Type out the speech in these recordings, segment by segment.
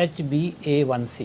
HbA1c।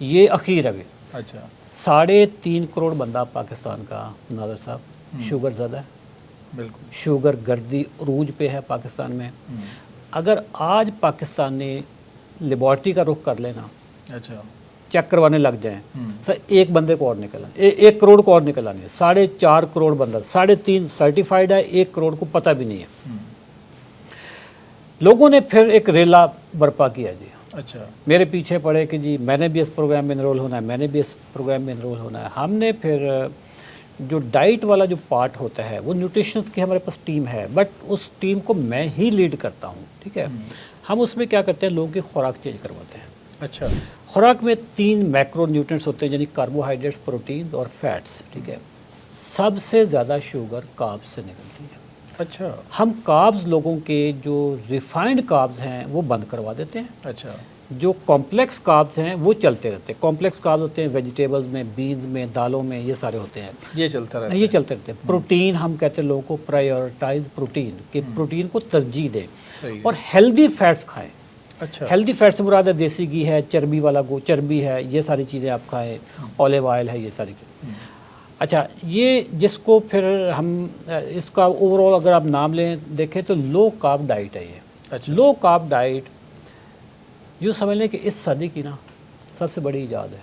یہ اخیر ابھی اچھا 3.5 کروڑ بندہ پاکستان کا ناظر صاحب شوگر زدہ ہے، بالکل شوگر گردی عروج پہ ہے پاکستان میں. اگر آج پاکستان نے لیبارٹری کا رخ کر لینا، اچھا چیک کروانے لگ جائیں، سر ایک بندے کو اور نکل آنے 1 کروڑ کو اور نکل آنے 4.5 کروڑ بندہ، 3.5 سرٹیفائڈ ہے، 1 کروڑ کو پتہ بھی نہیں ہے. لوگوں نے پھر ایک ریلا برپا کیا جی، اچھا میرے پیچھے پڑے کہ جی میں نے بھی اس پروگرام میں انرول ہونا ہے، میں نے بھی اس پروگرام میں انرول ہونا ہے. ہم نے پھر جو ڈائٹ والا جو پارٹ ہوتا ہے وہ نیوٹریشنس کی ہمارے پاس ٹیم ہے، بٹ اس ٹیم کو میں ہی لیڈ کرتا ہوں. ٹھیک ہے، ہم اس میں کیا کرتے ہیں، لوگوں کی خوراک چینج کرواتے ہیں. اچھا خوراک میں 3 میکرو نیوٹرینٹس ہوتے ہیں، یعنی کاربوہائیڈریٹس، پروٹین اور فیٹس. ٹھیک ہے، سب سے زیادہ شوگر کاربز سے نکلتی ہے. اچھا ہم کاربز لوگوں کے جو ریفائنڈ کاربز ہیں وہ بند کروا دیتے ہیں، اچھا جو کمپلیکس کاربز ہیں وہ چلتے رہتے ہیں. کمپلیکس کاربز ہوتے ہیں ویجیٹیبلز میں، بینز میں، دالوں میں، یہ سارے ہوتے ہیں، یہ چلتا رہتا یہ چلتے رہتے ہیں. پروٹین ہم کہتے ہیں لوگوں کو پرائیورٹائز پروٹین، کہ پروٹین کو ترجیح دیں، صحیح. اور ہیلدی فیٹس کھائیں. اچھا ہیلدی فیٹ سے مراد ہے دیسی گھی ہے، چربی والا چربی ہے، یہ ساری چیزیں آپ کھائیں، اولیو آئل ہے، یہ ساری چیزیں. اچھا، یہ جس کو پھر ہم اس کا اوور آل اگر آپ نام لیں دیکھیں تو لو کارب ڈائٹ ہے. یہ اچھا لو کارب ڈائٹ یوں سمجھ لیں کہ اس صدی کی نا سب سے بڑی ایجاد ہے،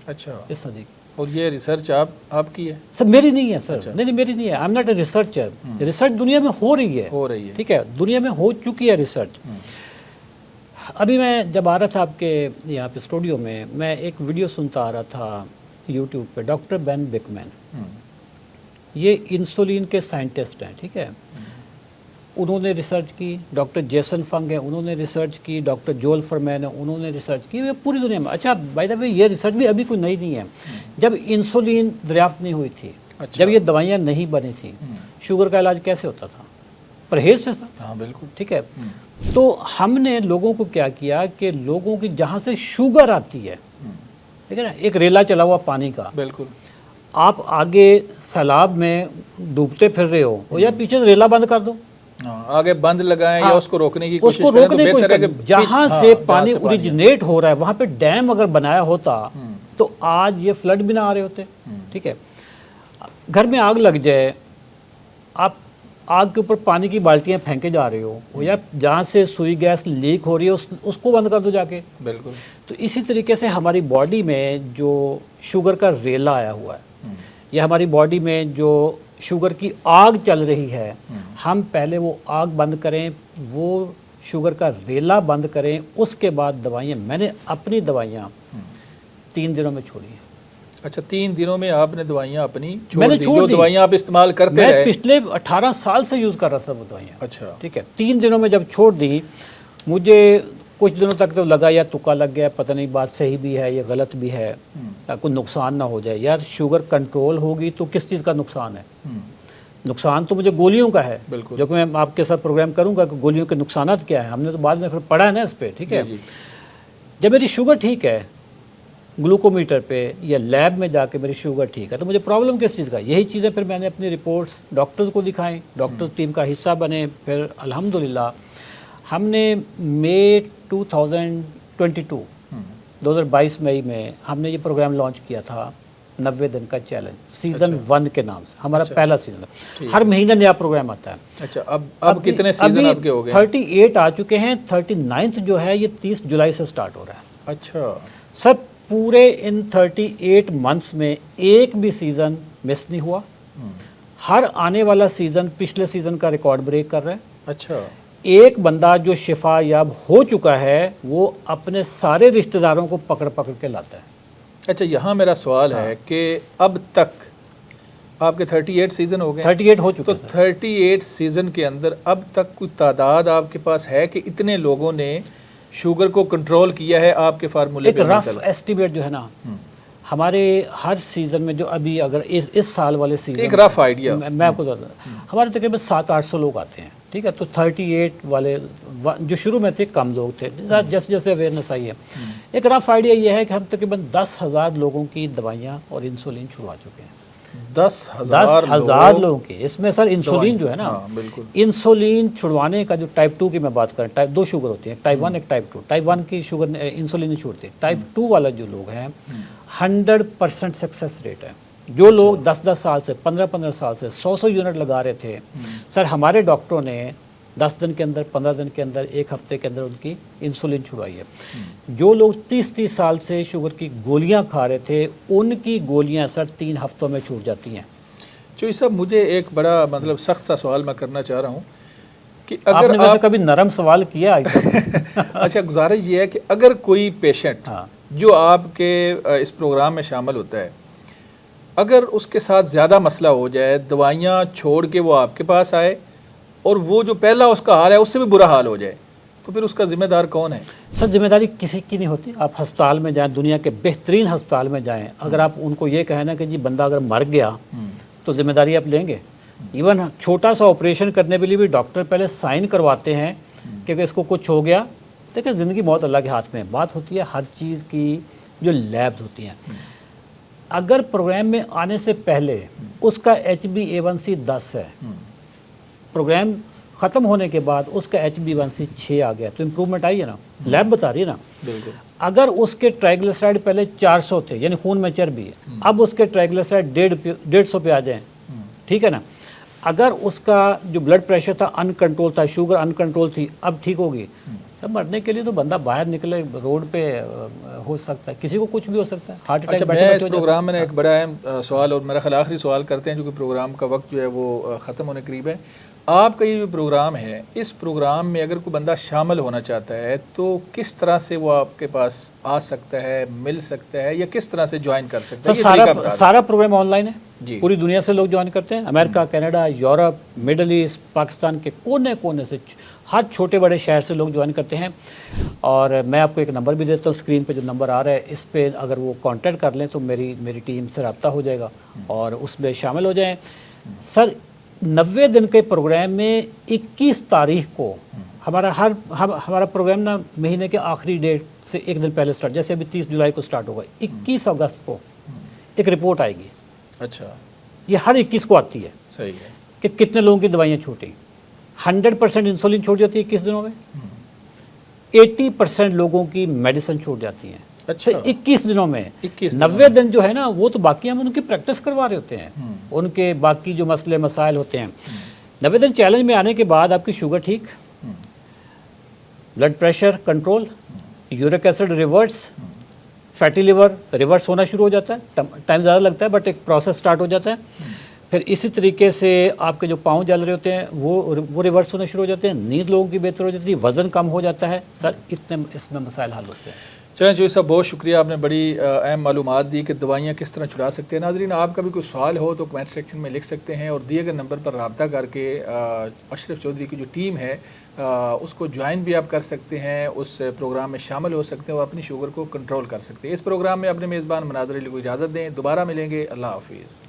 اچھا. اس صدی کی. اور یہ ریسرچ آپ کی ہے؟ سر میری نہیں ہے سر، نہیں میری نہیں ہے. I am not a researcher. Research دنیا میں ہو رہی ہے، ٹھیک ہے، دنیا میں ہو چکی ہے ریسرچ. ابھی میں جب آ رہا تھا آپ کے یہاں پہ اسٹوڈیو میں ایک ویڈیو سنتا آ رہا تھا یوٹیوب پہ، ڈاکٹر بین بکمین، یہ انسولین کے سائنٹسٹ ہیں. ٹھیک ہے، انہوں نے ریسرچ کی. ڈاکٹر جیسن فنگ ہیں، انہوں نے ریسرچ کی. ڈاکٹر جول فرمین ہیں، انہوں نے ریسرچ کی. یہ پوری دنیا میں. اچھا بائی دا وے یہ ریسرچ بھی ابھی کوئی نئی نہیں ہے. جب انسولین دریافت نہیں ہوئی تھی، جب یہ دوائیاں نہیں بنی تھیں، شوگر کا علاج کیسے ہوتا تھا؟ پرہیز سے تھا. ہاں بالکل. ٹھیک ہے، تو ہم نے لوگوں کو کیا کیا کہ لوگوں کی جہاں سے شوگر آتی ہے، ٹھیک ہے نا، ایک ریلا چلا ہوا پانی کا، بالکل. آپ آگے سیلاب میں ڈوبتے پھر رہے ہو یا پیچھے سے ریلا بند کر دو، آگے بند لگائیں یا اس کو روکنے کی اس کوشش کو کریں تو روکنے کی بہتر ہے کہ جہاں سے پانی اوریجنیٹ ہو رہا ہے وہاں پہ ڈیم اگر بنایا ہوتا تو آج یہ فلڈ بھی نہ آ رہے ہوتے. ٹھیک ہے، گھر میں آگ لگ جائے، آپ آگ کے اوپر پانی کی بالٹیاں پھینکے جا رہے ہو، یا جہاں سے سوئی گیس لیک ہو رہی ہے اس کو بند کر دو جا کے. بالکل. تو اسی طریقے سے ہماری باڈی میں جو شوگر کا ریلا آیا ہوا ہے، یا ہماری باڈی میں جو شوگر کی آگ چل رہی ہے، ہم پہلے وہ آگ بند کریں، وہ شوگر کا ریلا بند کریں، اس کے بعد دوائیاں. میں نے اپنی دوائیاں 3 دنوں میں چھوڑی ہیں. اچھا 3 دنوں میں آپ نے دوائیاں اپنی میں نے دی، چھوڑ جو دی. دوائیاں آپ استعمال کرتے میں رہے؟ پچھلے 18 سال سے یوز کر رہا تھا وہ دوائیاں. اچھا. ٹھیک ہے، 3 دنوں میں جب چھوڑ دی، مجھے کچھ دنوں تک تو لگا یا تکا لگ گیا، پتہ نہیں بات صحیح بھی ہے یا غلط بھی ہے، کوئی نقصان نہ ہو جائے. یار شوگر کنٹرول ہوگی تو کس چیز کا نقصان ہے؟ نقصان تو مجھے گولیوں کا ہے، بالکل. جو کہ میں آپ کے ساتھ پروگرام کروں گا کہ گولیوں کے نقصانات کیا ہیں. ہم نے تو بعد میں پھر پڑھا ہے نا اس پہ. ٹھیک ہے، جب میری شوگر ٹھیک ہے گلوکومیٹر پہ یا لیب میں جا کے میری شوگر ٹھیک ہے، تو مجھے پرابلم کس چیز کا؟ یہی چیزیں پھر میں نے اپنی رپورٹس ڈاکٹرز کو دکھائیں، ڈاکٹرز ٹیم کا حصہ بنے. پھر الحمدللہ ہم نے مئی 2022 مئی میں ہم نے یہ پروگرام لانچ کیا تھا، 90 دن کا چیلنج، سیزن 1 کے نام سے. ہمارا پہلا سیزن، ہر مہینہ نیا پروگرام آتا ہے. اچھا، اب کتنے سیزن آپ کے ہو گئے؟ 38 آ چکے ہیں. 39 جو ہے یہ 30 جولائی سے سٹارٹ ہو رہا ہے. اچھا. سب پورے ان 38 منتھس میں ایک بھی سیزن مس نہیں ہوا. ہر آنے والا سیزن پچھلے سیزن کا ریکارڈ بریک کر رہا ہے. اچھا. ایک بندہ جو شفا یاب ہو چکا ہے وہ اپنے سارے رشتہ داروں کو پکڑ کے لاتا ہے. اچھا، یہاں میرا سوال ہے کہ اب تک آپ کے 38 سیزن ہو گئے؟ 38 ہو چکے. تو 38 سیزن کے اندر اب تک کوئی تعداد آپ کے پاس ہے کہ اتنے لوگوں نے شوگر کو کنٹرول کیا ہے آپ کے فارمولے ایک رف ایسٹیمیٹ جو ہے نا، ہمارے ہر سیزن میں جو ابھی اگر اس سال والے سیزن، ایک رف آئیڈیا میں آپ کو بتا دوں، ہمارے تقریباً 700-800 لوگ آتے ہیں. ٹھیک ہے، تو 38 والے جو شروع میں تھے کم لوگ تھے، جیسے جیسے اویئرنیس آئی ہے. ایک رف آئیڈیا یہ ہے کہ ہم تقریباً 10,000 لوگوں کی دوائیاں اور انسولین چھڑوا چکے ہیں. 10,000 لوگوں کے اس میں سر انسولین جو ہے نا، بالکل انسولین چھڑوانے کا جو ٹائپ 2 کی میں بات کریں، ٹائپ 2 شوگر ہوتی ہے، ٹائپ 1 ایک ٹائپ 2، ٹائپ 1 کی شوگر انسولین نہیں چھوڑتے، ٹائپ 2 والا جو لوگ ہیں 100% سکسیس ریٹ ہے۔ جو لوگ 10 سال سے 15 سال سے 100 یونٹ لگا رہے تھے، سر ہمارے ڈاکٹروں نے 10 دن کے اندر، 15 دن کے اندر، ایک ہفتے کے اندر ان کی انسولین چھڑوائی ہے۔ جو لوگ 30 سال سے شوگر کی گولیاں کھا رہے تھے، ان کی گولیاں سر 3 ہفتوں میں چھوٹ جاتی ہیں۔ چوئی صاحب مجھے ایک بڑا مطلب سخت سا سوال میں کرنا چاہ رہا ہوں کہ آپ نے ویسے کبھی نرم سوال کیا اچھا، گزارش یہ ہے کہ اگر کوئی پیشنٹ جو آپ کے اس پروگرام میں شامل ہوتا ہے، اگر اس کے ساتھ زیادہ مسئلہ ہو جائے، دوائیاں چھوڑ کے وہ آپ کے پاس آئے اور وہ جو پہلا اس کا حال ہے اس سے بھی برا حال ہو جائے، تو پھر اس کا ذمہ دار کون ہے؟ سر ذمہ داری کسی کی نہیں ہوتی۔ آپ ہسپتال میں جائیں، دنیا کے بہترین ہسپتال میں جائیں، اگر آپ ان کو یہ کہیں نا کہ جی بندہ اگر مر گیا تو ذمہ داری آپ لیں گے؟ ایون چھوٹا سا آپریشن کرنے کے لیے بھی ڈاکٹر پہلے سائن کرواتے ہیں کہ اگر اس کو کچھ ہو گیا، دیکھیں زندگی موت اللہ کے ہاتھ میں، بات ہوتی ہے ہر چیز کی جو لیبز ہوتی ہیں۔ اگر پروگرام میں آنے سے پہلے اس کا HbA1c 10 ہے، پروگرام ختم ہونے کے بعد اس کا HbA1c 6 آ گیا، تو امپروومنٹ آئی ہے نا، لیب بتا رہی ہے نا۔ بالکل۔ اگر اس کے ٹرائیگلیسرائڈ پہلے 400 تھے، یعنی خون میں چربی ہے، اب اس کے ٹرائیگلیسرائڈ 150 پہ آ جائیں، ٹھیک ہے نا۔ اگر اس کا جو بلڈ پریشر تھا ان کنٹرول تھا، شوگر ان کنٹرول تھی، اب ٹھیک ہوگی، سب مرنے کے لیے تو بندہ باہر نکلے روڈ پہ ہو سکتا ہے، کسی کو کچھ بھی ہو سکتا ہے، ہارٹ اچھا، اٹیک میں بیٹھے اس پروگرام میں ایک بڑا اہم سوال اور میرا خیال آخری سوال کرتے ہیں، جو کہ پروگرام کا وقت جو ہے وہ ختم ہونے قریب ہے۔ آپ کا یہ جو پروگرام ہے، اس پروگرام میں اگر کوئی بندہ شامل ہونا چاہتا ہے تو کس طرح سے وہ آپ کے پاس آ سکتا ہے، مل سکتا ہے، یا کس طرح سے جوائن کر سکتا ہے؟ سارا پروگرام آن لائن ہے، جی، پوری دنیا سے لوگ جوائن کرتے ہیں، امریکہ، Canada, Europe, middle east, Pakistan کے کونے کونے سے، ہر چھوٹے بڑے شہر سے لوگ جوائن کرتے ہیں۔ اور میں آپ کو ایک نمبر بھی دیتا ہوں، اسکرین پہ جو نمبر آ رہا ہے، اس پہ اگر وہ کانٹیکٹ کر لیں تو میری ٹیم سے رابطہ ہو جائے گا اور اس میں شامل ہو جائیں۔ سر 90 دن کے پروگرام میں 21 تاریخ کو ہمارا پروگرام نا مہینے کے آخری ڈیٹ سے ایک دن پہلے سٹارٹ، جیسے ابھی 30 جولائی کو سٹارٹ ہوگا، 21 اگست کو ایک رپورٹ آئے گی۔ اچھا، یہ ہر 21 کو آتی ہے، صحیح ہے، کہ کتنے لوگوں کی دوائیاں چھوٹیں۔ 100% انسولین چھوٹ جاتی ہے 21 دنوں میں، 80% لوگوں کی میڈیسن چھوٹ جاتی ہیں۔ اچھا، 21 دنوں میں 90 دن جو ہے نا، وہ تو باقی ہم ان کی پریکٹس کروا رہے ہوتے ہیں، ان کے باقی جو مسئلے مسائل ہوتے ہیں۔ 90 دن چیلنج میں آنے کے بعد آپ کی شوگر ٹھیک، blood pressure control, uric acid reverse, fatty liver reverse ہونا شروع ہو جاتا ہے، ٹائم زیادہ لگتا ہے بٹ ایک پروسیس سٹارٹ ہو جاتا ہے۔ پھر اسی طریقے سے آپ کے جو پاؤں جل رہے ہوتے ہیں وہ ریورس ہونا شروع ہو جاتے ہیں، نیند لوگوں کی بہتر ہو جاتی ہے، وزن کم ہو جاتا ہے۔ سر اتنے اس میں مسائل حل ہوتے ہیں۔ چلیں چوئی صاحب، بہت شکریہ، آپ نے بڑی اہم معلومات دی کہ دوائیاں کس طرح چھڑا سکتے ہیں۔ ناظرین، آپ کا بھی کوئی سوال ہو تو کمنٹ سیکشن میں لکھ سکتے ہیں، اور دیے گئے نمبر پر رابطہ کر کے اشرف چودھری کی جو ٹیم ہے اس کو جوائن بھی آپ کر سکتے ہیں، اس پروگرام میں شامل ہو سکتے ہیں اور اپنی شوگر کو کنٹرول کر سکتے ہیں۔ اس پروگرام میں اپنے میزبان مناظر علی کو اجازت دیں، دوبارہ ملیں گے، اللہ حافظ۔